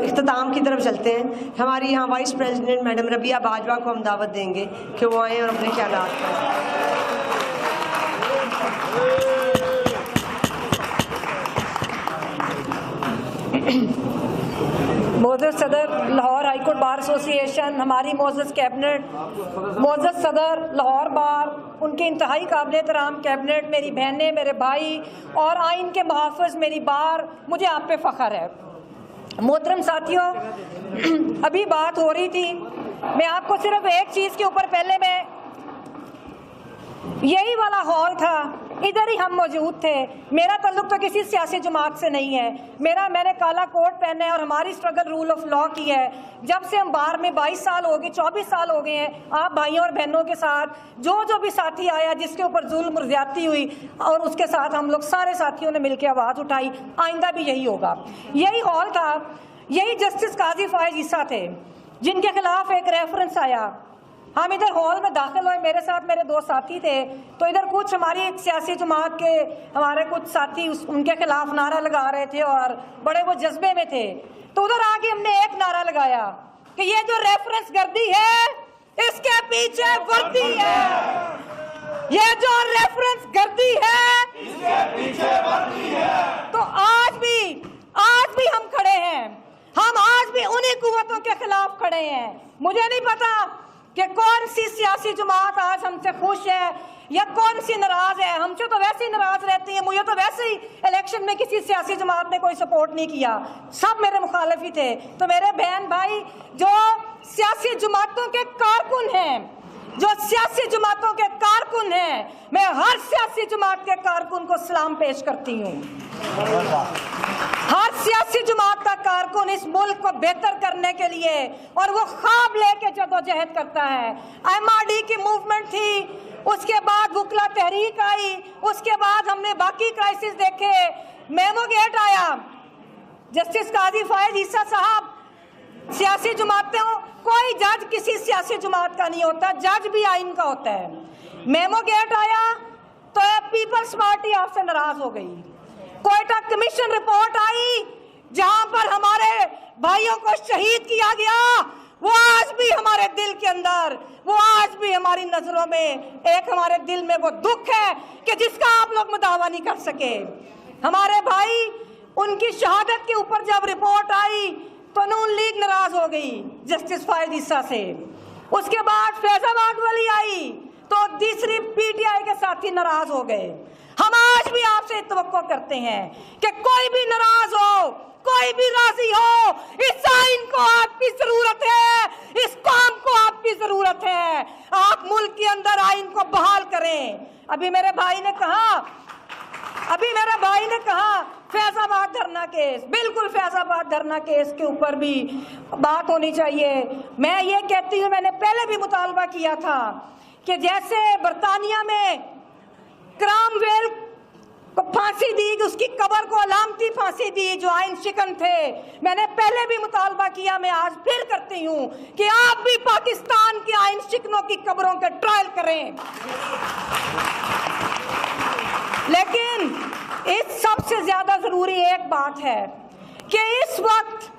इख्तिताम की तरफ चलते हैं। हमारी यहाँ vice president madam Rabia Bajwa को हम दावत देंगे कि वो आएँ और अपने ख्यालात करें। मोअज़्ज़ज़ सदर Lahore high court bar association, हमारी मोअज़्ज़ज़ कैबिनेट, मोअज़्ज़ज़ सदर लाहौर बार, उनके इंतहाई काबिल एहतराम कैबिनेट, मेरी बहनें, मेरे भाई और आइन के मुहाफ़िज़ मेरी बार, मुझे आप पे फ़ख्र है। मोहतरम साथियों, अभी बात हो रही थी, मैं आपको सिर्फ एक चीज़ के ऊपर, पहले मैं यही वाला हॉल था, इधर ही हम मौजूद थे। मेरा ताल्लुक तो किसी सियासी जमात से नहीं है, मैंने काला कोट पहना है और हमारी स्ट्रगल रूल ऑफ लॉ की है। जब से हम बार में 22 साल हो गए, 24 साल हो गए हैं, आप भाइयों और बहनों के साथ जो भी साथी आया जिसके ऊपर जुल्म और ज्यादती हुई, और उसके साथ हम लोग सारे साथियों ने मिलकर आवाज़ उठाई। आइंदा भी यही होगा। यही हॉल था, यही जस्टिस काजी फायज ईसा थे जिनके खिलाफ एक रेफरेंस आया। हम इधर हॉल में दाखिल हुए, मेरे साथ मेरे 2 साथी थे, तो इधर कुछ हमारी एक सियासी जमात के हमारे कुछ साथी उनके खिलाफ नारा लगा रहे थे और बड़े वो जज्बे में थे। तो उधर आके हमने एक नारा लगाया कि ये जो रेफरेंस गर्दी है इसके पीछे वर्दी है, ये जो रेफरेंस गर्दी है इसके पीछे वर्दी है। तो आज भी हम खड़े हैं, हम आज भी उन्हीं कुव्वतों के खिलाफ खड़े हैं। मुझे नहीं पता कि कौन सी सियासी जमात आज हमसे खुश है या कौन सी नाराज है। हमसे तो वैसे ही नाराज रहती है। मुझे तो वैसे ही इलेक्शन में किसी सियासी जमात ने कोई सपोर्ट नहीं किया, सब मेरे मुखालिफ ही थे। तो मेरे बहन भाई जो सियासी जमातों के कारकुन हैं, मैं हर सियासी जमात के कारकुन को सलाम पेश करती हूँ। हर सियासी जमात का कारकुन इस मुल्क को बेहतर करने के लिए और वो ख्वाब लेके जदोजहद करता है। MRD की मूवमेंट थी, उसके बाद वुकला तहरीक आई, उसके बाद हमने बाकी क्राइसिस देखे, मेमो गेट आया, जस्टिस काजी फायज ईसा साहब। सियासी जमातों, कोई जज किसी सियासी जमात का नहीं होता, जज भी आइन का होता है। मेमो गेट आया तो पीपल्स पार्टी आपसे नाराज हो गई। कोयटा कमीशन रिपोर्ट आई जहां पर हमारे भाइयों को शहीद किया गया, वो आज भी हमारे दिल के अंदर, वो आज भी हमारी नजरों में एक हमारे दिल में वो दुख है कि जिसका आप लोग मुदावा नहीं कर सके। हमारे भाई, उनकी शहादत के ऊपर जब रिपोर्ट आई तो नून लीग नाराज हो गई जस्टिस फायज ईसा से। उसके बाद फैजाबाद वाली आई तो तीसरी PTI के साथी नाराज हो गए। हम आज भी आपसे तवक्को करते हैं कि कोई भी नाराज हो, कोई भी राजी हो, इस आइन को आपकी जरूरत है, इस काम को आपकी जरूरत है। आप मुल्क के अंदर आइन को बहाल करें। अभी मेरे भाई ने कहा फैजाबाद धरना केस, बिल्कुल फैजाबाद धरना केस के ऊपर भी बात होनी चाहिए। मैं ये कहती हूँ, मैंने पहले भी मुतालबा किया था कि जैसे बरतानिया में क्रामवेल को फांसी दी, उसकी कब्र को अलामती फांसी दी जो आइन शिकन थे। मैंने पहले भी मुतालबा किया, मैं आज फिर करती हूँ कि आप भी पाकिस्तान के आइन शिकनों की कब्रों के ट्रायल करें। लेकिन इस सबसे ज्यादा जरूरी एक बात है कि इस वक्त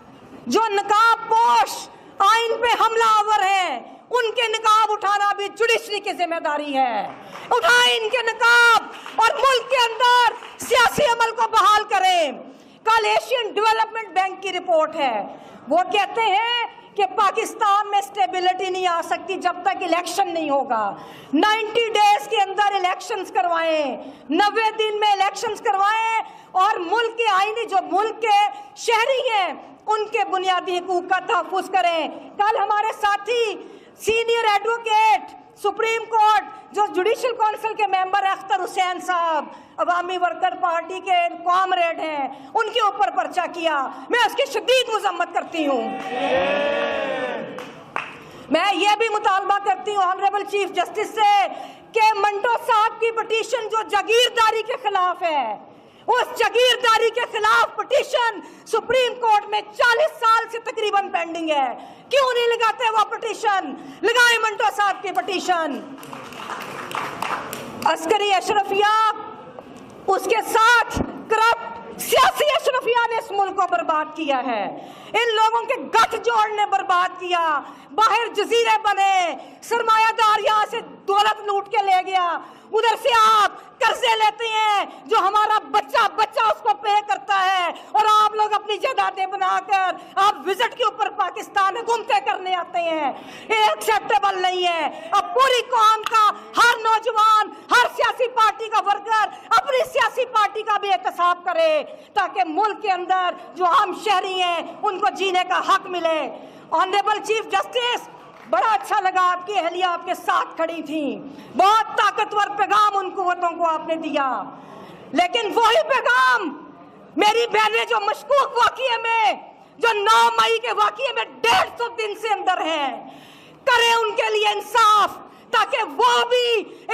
जो नकाब पोश आइन पे हमलावर हैं, उनके निकाब उठाना भी जुडिशरी की जिम्मेदारी है। उठाएं इनके निकाब और मुल्क के अंदर सियासी अमल को बहाल करें। कल एशियन डेवलपमेंट बैंक की रिपोर्ट है, वो कहते हैं कि पाकिस्तान में स्टेबिलिटी नहीं आ सकती जब तक इलेक्शन नहीं होगा। 90 डेज के अंदर इलेक्शंस करवाएं, 90 दिन में इलेक्शंस करवाएं और मुल्क के आईनी, जो मुल्क के शहरी हैं, उनके बुनियादी हुकूक का तहफ़्फ़ुज़ करें। कल हमारे साथी सीनियर एडवोकेट सुप्रीम कोर्ट जो जुडिशल काउंसिल के मेंबर अख्तर हुसैन साहब, अवामी वर्कर पार्टी के कॉमरेड हैं, उनके ऊपर पर्चा किया। मैं उसकी शदीद मुज़म्मत करती हूँ। मैं ये भी मुतालबा करती हूँ ऑनरेबल चीफ जस्टिस से कि मंटो साहब की पिटीशन जो जागीरदारी के खिलाफ है, उस जागीरदारी के खिलाफ पिटीशन सुप्रीम कोर्ट में 40 साल से तकरीबन पेंडिंग है। क्यों नहीं लगाते वो पिटीशन? लगाए मंटो साहब की पिटीशन। अस्करी अशरफिया, उसके साथ करप्ट सियासी अशरफिया ने इस मुल्क को बर्बाद किया है। इन लोगों के गठजोड़ ने बर्बाद किया। बाहर जजीरे बने, सरमायादार यहाँ से दौलत लूट के ले गया, उधर से आप कर्जे लेते हैं जो हमारा बच्चा बच्चा उसको पे करता है, और आप लोग अपनी जायदादें बनाकर आप विजिट के ऊपर पाकिस्तान घूमते करने आते हैं। ये एक्सेप्टेबल नहीं है। अब पूरी कौम का, हर नौजवान, हर सियासी पार्टी का वर्कर अपनी सियासी पार्टी का भी एहतसाब करे, ताकि मुल्क के अंदर जो आम शहरी हैं उनको जीने का हक मिले। ऑनरेबल चीफ जस्टिस, बड़ा अच्छा लगा आपकी अहलिया आपके साथ खड़ी थी, बहुत ताकतवर पैगाम उन कुव्वतों को आपने दिया, लेकिन वही पैगाम मेरी बहनें जो मशकूक वाक़िए में, जो 9 मई के वाक़िए में 150 दिन से अंदर हैं, करें उनके लिए इंसाफ, ताकि वो भी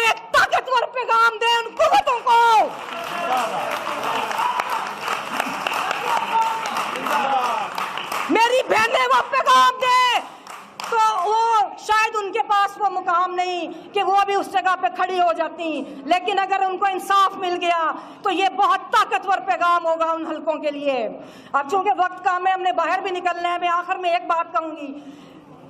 एक ताकतवर पैगाम दें उन कुव्वतों को। मेरी बहनें वो पैगाम दे, तो वो शायद उनके पास वो मुकाम नहीं कि वो भी उस जगह पे खड़ी हो जाती, लेकिन अगर उनको इंसाफ मिल गया तो ये बहुत ताकतवर पैगाम होगा उन हलकों के लिए। अब चूंकि वक्त कम है, हमने बाहर भी निकलना है, मैं आखिर में एक बात कहूंगी,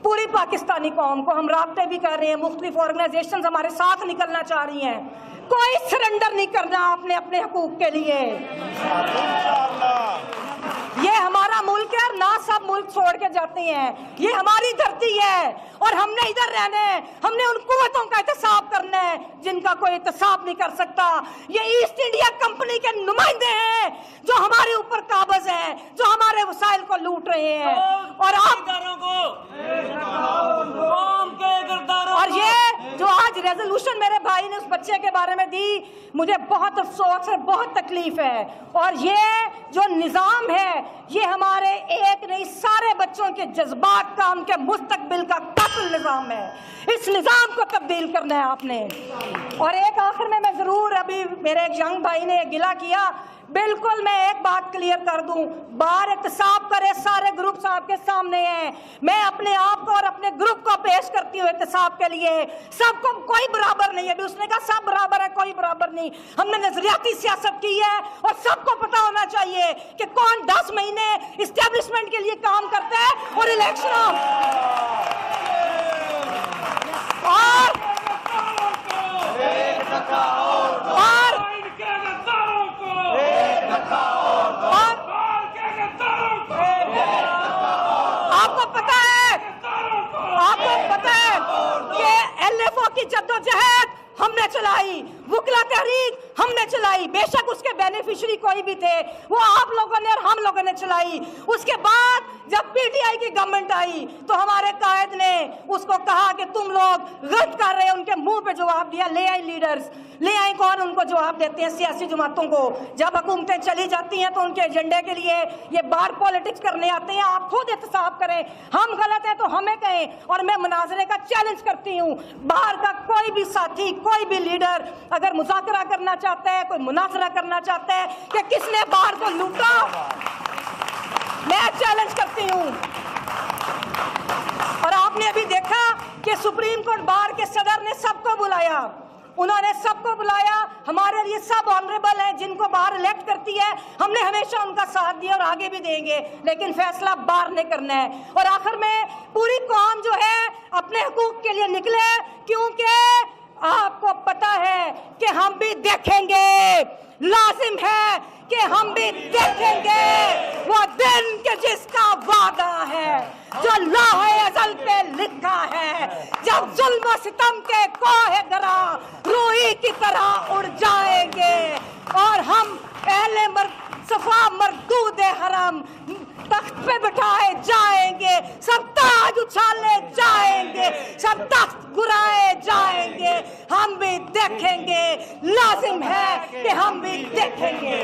पूरी पाकिस्तानी कौम को हम राब्ते भी कर रहे हैं, मुख्तलिफ ऑर्गेनाइजेशन हमारे साथ निकलना चाह रही हैं, कोई सरेंडर नहीं करना आपने अपने हकूक के लिए। ये हमारा मुल्क है, ना सब मुल्क छोड़ के जाते हैं, ये हमारी धरती है और हमने इधर रहना है, हमने उन कुव्वतों का एहतसाब करना है जिनका कोई एहतसाब नहीं कर सकता। ये ईस्ट इंडिया कंपनी के नुमाइंदे हैं जो हमारे ऊपर काबज हैं, जो हमारे वसाइल को लूट रहे हैं, और आप और ये जो आज रेजोल्यूशन मेरे भाई ने उस बच्चे के बारे में दी, मुझे बहुत अफसोस है, बहुत तकलीफ है, और ये जो निज़ाम है ये हमारे एक नहीं सारे बच्चों के जज्बात का, उनके मुस्तकबिल का कातिल निज़ाम है। इस निज़ाम को तब्दील करना है आपने। और एक आखिर में मैं ज़रूर, अभी मेरे एक यंग भाई ने गिला किया, बिल्कुल मैं एक बात क्लियर कर दूं, बाहर एहतसाब करे, सारे ग्रुप्स आपके सामने हैं, मैं अपने आप को और अपने ग्रुप को पेश करती हूँ एहतसाब के लिए। सबको कोई बराबर नहीं है, अभी उसने कहा सब बराबर है, कोई बराबर नहीं। हमने नजरियाती सियासत की है और सबको पता होना चाहिए कि कौन 10 महीने इस्टेब्लिशमेंट के लिए काम करता है और इलेक्शन की जद्दोजहद हमने चलाई, वुकला तहरीक हमने चलाई, बेशक उसके बेनिफिशियरी कोई भी थे, वो आप लोगों ने और हम लोगों ने चलाई। उसके बाद जब पीटीआई की गवर्नमेंट आई तो हमारे कायद ने उसको कहा कि तुम लोग गलत कर रहे हो, उनके मुंह पे जवाब दिया, ले आई लीडर्स, ले आई कौन उनको जवाब देते हैं, सियासी जमातों को। जब हुकूमतें चली जाती हैं तो उनके एजेंडे के लिए ये बार पॉलिटिक्स करने आते हैं। आप खुद एहतसाब करें, हम गलत हैं तो हमें कहें, और मैं मुनाजरे का चैलेंज करती हूँ, बाहर का कोई भी साथी, कोई भी लीडर अगर मुज़ाकरा करना चाहता है, कोई मुनाजरा करना चाहता है कि किसने बाहर को लूटा, मैं चैलेंज करती हूँ। और आपने अभी देखा कि सुप्रीम कोर्ट बार के सदर ने सबको बुलाया, उन्होंने सबको बुलाया, हमारे लिए सब ऑनरेबल हैं, जिनको बाहर इलेक्ट करती है हमने हमेशा उनका साथ दिया और आगे भी देंगे, लेकिन फैसला बाहर ने करना है। और आखिर में पूरी कौम जो है अपने हकूक के लिए निकले, क्योंकि आपको पता है कि हम भी देखेंगे, लाजिम है कि हम भी देखेंगे वो दिन के जिसका वादा है, जो लौहे अज़ल पे लिखा है, जब जुल्म सितम के कोहे गरा रूही की तरह उड़ जाएंगे और हम अहले सफा मरदूद हरम तख्त पे बिठाए जाएंगे, सब ताज उछाले जाएंगे, सब तख्त गुराए जाएंगे, हम भी देखेंगे, लाजिम है कि हम भी देखेंगे।